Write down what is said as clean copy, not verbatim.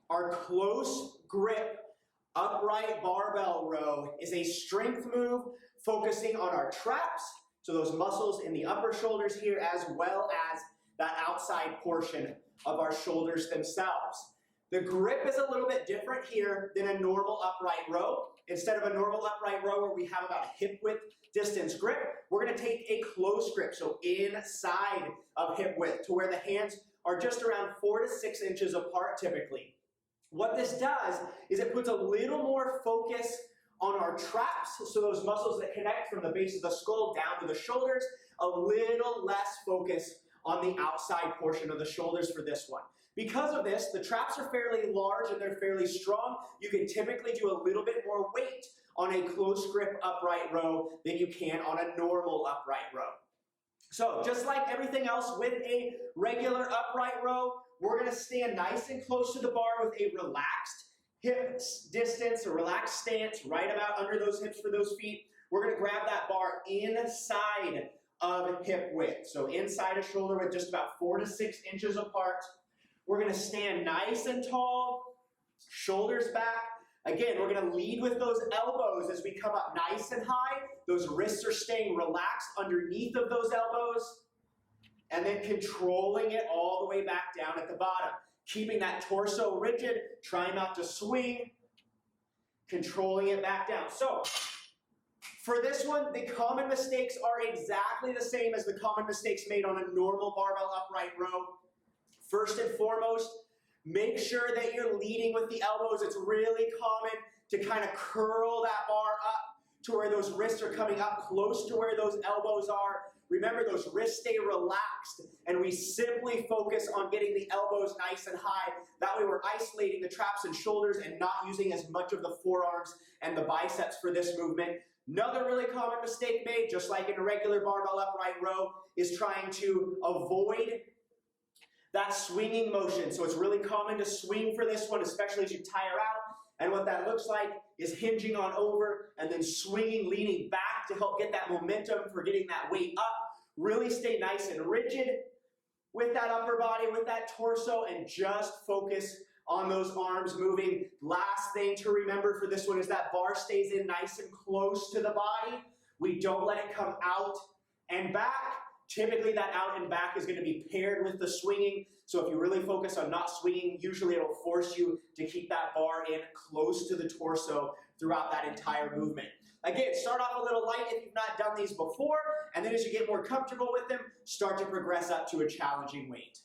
Our close grip upright barbell row is a strength move focusing on our traps, so those muscles in the upper shoulders here, as well as that outside portion of our shoulders themselves. The grip is a little bit different here than a normal upright row. Instead of a normal upright row where we have about a hip width distance grip, we're going to take a close grip, so inside of hip width, to where the hands are just around 4 to 6 inches apart typically. What this does is it puts a little more focus on our traps, so those muscles that connect from the base of the skull down to the shoulders, a little less focus on the outside portion of the shoulders for this one. Because of this, the traps are fairly large and they're fairly strong. You can typically do a little bit more weight on a close grip upright row than you can on a normal upright row. So just like everything else with a regular upright row, we're going to stand nice and close to the bar with a relaxed hip distance, a relaxed stance right about under those hips for those feet. We're going to grab that bar inside of hip width, so inside a shoulder width, just about 4 to 6 inches apart. We're going to stand nice and tall, shoulders back. Again, we're going to lead with those elbows as we come up nice and high. Those wrists are staying relaxed underneath of those elbows. And then controlling it all the way back down at the bottom. Keeping that torso rigid, trying not to swing. Controlling it back down. So, for this one, the common mistakes are exactly the same as the common mistakes made on a normal barbell upright row. First and foremost, make sure that you're leading with the elbows. It's really common to kind of curl that bar up to where those wrists are coming up close to where those elbows are. Remember, those wrists stay relaxed, and we simply focus on getting the elbows nice and high. That way we're isolating the traps and shoulders and not using as much of the forearms and the biceps for this movement. Another really common mistake made, just like in a regular barbell upright row, is trying to avoid that swinging motion. So it's really common to swing for this one, especially as you tire out. And what that looks like is hinging on over and then swinging, leaning back to help get that momentum for getting that weight up. Really stay nice and rigid with that upper body, with that torso, and just focus on those arms moving. Last thing to remember for this one is that bar stays in nice and close to the body. We don't let it come out and back. Typically that out and back is going to be paired with the swinging, so if you really focus on not swinging, usually it'll force you to keep that bar in close to the torso throughout that entire movement. Again, start off a little light if you've not done these before, and then as you get more comfortable with them, start to progress up to a challenging weight.